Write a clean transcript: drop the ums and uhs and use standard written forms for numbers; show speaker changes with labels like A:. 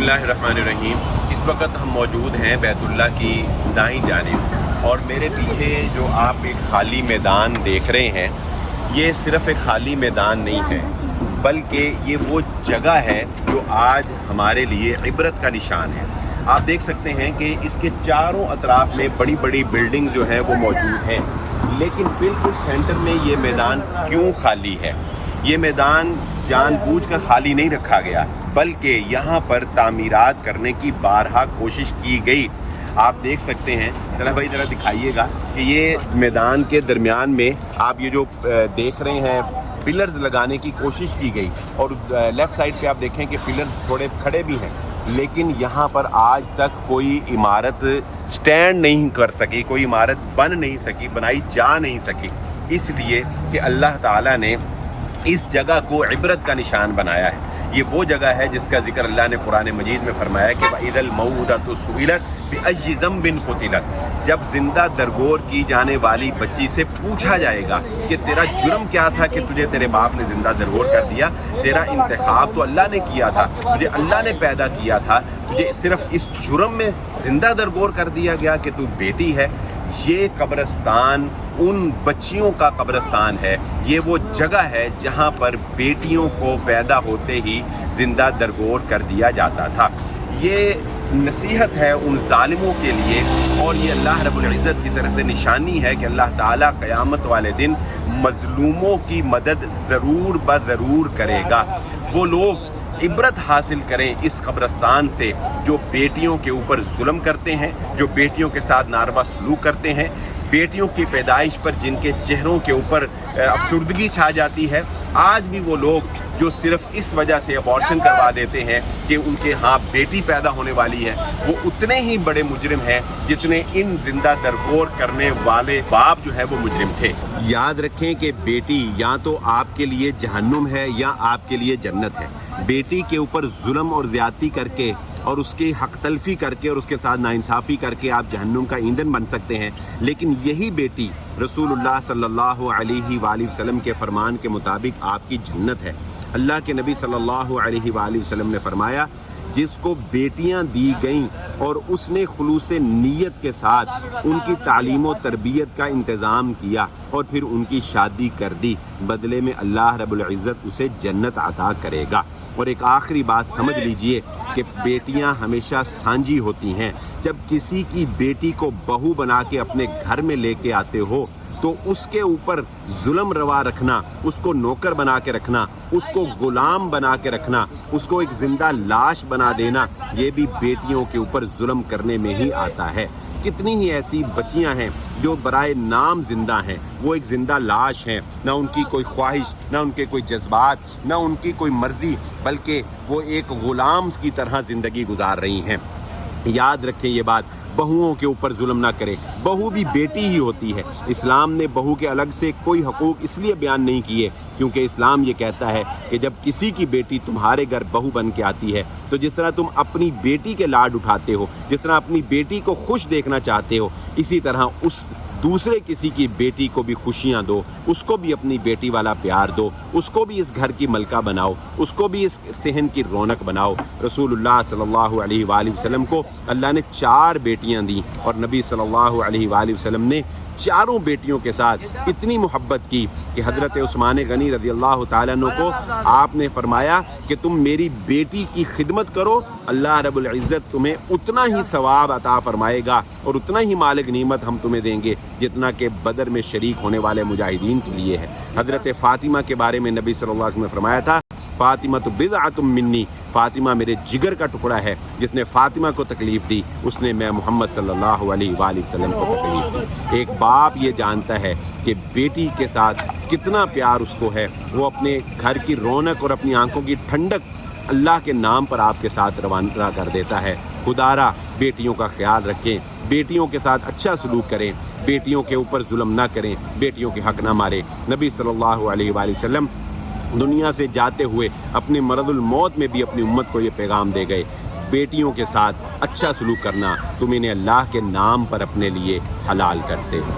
A: बिस्मिल्लाहिर्रहमानिर्रहीम। इस वक्त हम मौजूद हैं बैतुल्लाह की दाईं जानिब और मेरे पीछे जो आप एक खाली मैदान देख रहे हैं, ये सिर्फ़ एक खाली मैदान नहीं है बल्कि ये वो जगह है जो आज हमारे लिए इबरत का निशान है। आप देख सकते हैं कि इसके चारों अतराफ में बड़ी बड़ी बिल्डिंग जो हैं वो मौजूद हैं, लेकिन बिल्कुल सेंटर में ये मैदान क्यों खाली है? ये मैदान जानबूझकर खाली नहीं रखा गया, बल्कि यहाँ पर तामीरात करने की बारहा कोशिश की गई। आप देख सकते हैं, चला भाई ज़रा दिखाइएगा कि ये मैदान के दरमियान में आप ये जो देख रहे हैं पिलर्स लगाने की कोशिश की गई और लेफ़्ट साइड पे आप देखें कि पिलर्स थोड़े खड़े भी हैं, लेकिन यहाँ पर आज तक कोई इमारत स्टैंड नहीं कर सकी, कोई इमारत बन नहीं सकी, बनाई जा नहीं सकी, इसलिए कि अल्लाह ताला ने इस जगह को इबरत का निशान बनाया है। ये वो जगह है जिसका जिक्र अल्लाह ने कुरान मजीद में फरमाया कि वइदल मऊउदतु सुइलत बिअय्यि ज़ंबिन क़ुतिलत। जब जिंदा दरगोर की जाने वाली बच्ची से पूछा जाएगा कि तेरा जुर्म क्या था कि तुझे तेरे बाप ने जिंदा दरगोर कर दिया, तेरा इंतखाब तो अल्लाह ने किया था, तुझे अल्लाह ने पैदा किया था, तुझे सिर्फ इस जुर्म में जिंदा दरगोर कर दिया गया कि तू बेटी है। ये कब्रिस्तान उन बच्चियों का कब्रिस्तान है, ये वो जगह है जहाँ पर बेटियों को पैदा होते ही ज़िंदा दरगोर कर दिया जाता था। ये नसीहत है उन जालिमों के लिए और ये अल्लाह रब्बुल इज़्ज़त की तरफ से निशानी है कि अल्लाह ताला क़यामत वाले दिन मज़लूमों की मदद ज़रूर ब ज़रूर करेगा। वो लोग इबरत हासिल करें इस कब्रिस्तान से जो बेटियों के ऊपर जुल्म करते हैं, जो बेटियों के साथ नारवा सलूक करते हैं, बेटियों की पैदाइश पर जिनके चेहरों के ऊपर अफसुर्दगी छा जाती है। आज भी वो लोग जो सिर्फ इस वजह से अबॉर्शन करवा देते हैं कि उनके यहाँ बेटी पैदा होने वाली है, वो उतने ही बड़े मुजरिम हैं जितने इन जिंदा दरगोर करने वाले बाप जो है वो मुजरिम थे। याद रखें कि बेटी या तो आपके लिए जहन्नुम है या आपके लिए जन्नत है। बेटी के ऊपर जुल्म और ज़्यादती करके और उसकी हक तलफी करके और उसके साथ नाइंसाफ़ी करके आप जहन्नुम का ईंधन बन सकते हैं, लेकिन यही बेटी रसूलुल्लाह सल्लल्लाहु अलैहि वसल्लम के फरमान के मुताबिक आपकी जन्नत है। अल्लाह के नबी सल्लल्लाहु अलैहि वसल्लम ने फरमाया, जिसको बेटियां दी गईं और उसने खुलूस नीयत के साथ उनकी तालीम और तरबियत का इंतज़ाम किया और फिर उनकी शादी कर दी, बदले में अल्लाह रब्बुल इज़्ज़त उसे जन्नत अता करेगा। और एक आखिरी बात समझ लीजिए कि बेटियां हमेशा सांझी होती हैं। जब किसी की बेटी को बहू बना के अपने घर में लेके आते हो तो उसके ऊपर जुल्म रवा रखना, उसको नौकर बना के रखना, उसको गुलाम बना के रखना, उसको एक ज़िंदा लाश बना देना, ये भी बेटियों के ऊपर जुल्म करने में ही आता है। कितनी ही ऐसी बच्चियां हैं जो बराए नाम ज़िंदा हैं, वो एक ज़िंदा लाश हैं, ना उनकी कोई ख्वाहिश, ना उनके कोई जज्बात, ना उनकी कोई मर्ज़ी, बल्कि वो एक ग़ुलाम की तरह ज़िंदगी गुजार रही हैं। याद रखें ये बात, बहुओं के ऊपर जुल्म ना करें। बहू भी बेटी ही होती है। इस्लाम ने बहू के अलग से कोई हकूक़ इसलिए बयान नहीं किए क्योंकि इस्लाम ये कहता है कि जब किसी की बेटी तुम्हारे घर बहू बन के आती है तो जिस तरह तुम अपनी बेटी के लाड उठाते हो, जिस तरह अपनी बेटी को खुश देखना चाहते हो, इसी तरह उस दूसरे किसी की बेटी को भी खुशियाँ दो, उसको भी अपनी बेटी वाला प्यार दो, उसको भी इस घर की मलका बनाओ, उसको भी इस सहन की रौनक बनाओ। रसूलुल्लाह सल्लल्लाहु अलैहि वसल्लम को अल्लाह ने 4 बेटियां दी और नबी सल्लल्लाहु अलैहि वसल्लम ने चारों बेटियों के साथ इतनी मोहब्बत की कि हज़रत उस्मान गनी रज़ी अल्लाह ताला अन्हु को आपने फरमाया कि तुम मेरी बेटी की खिदमत करो, अल्लाह रब्बुल इज़्ज़त तुम्हें उतना ही सवाब अता फरमाएगा और उतना ही मालिक नीमत हम तुम्हें देंगे जितना कि बदर में शरीक होने वाले मुजाहिदीन के लिए है। हज़रत फ़ातिमा के बारे में नबी सल्लल्लाहु अलैहि वसल्लम ने फरमाया था, फ़ातिमा तो बिदअतुम मिन्नी, फ़ातिमा मेरे जिगर का टुकड़ा है। जिसने फ़ातिमा को तकलीफ़ दी उसने मैं मोहम्मद सल्लल्लाहु अलैहि वसल्लम को तकलीफ़ दी। एक बाप ये जानता है कि बेटी के साथ कितना प्यार उसको है, वो अपने घर की रौनक और अपनी आंखों की ठंडक अल्लाह के नाम पर आपके साथ रवाना कर देता है। खुदारा बेटियों का ख्याल रखें, बेटियों के साथ अच्छा सलूक करें, बेटियों के ऊपर जुल्म ना करें, बेटियों के हक़ ना मारें। नबी सल्लल्लाहु अलैहि वसल्लम दुनिया से जाते हुए अपने मरदुल मौत में भी अपनी उम्मत को ये पैगाम दे गए, बेटियों के साथ अच्छा सलूक करना तुम इन्हें अल्लाह के नाम पर अपने लिए हलाल करते हो।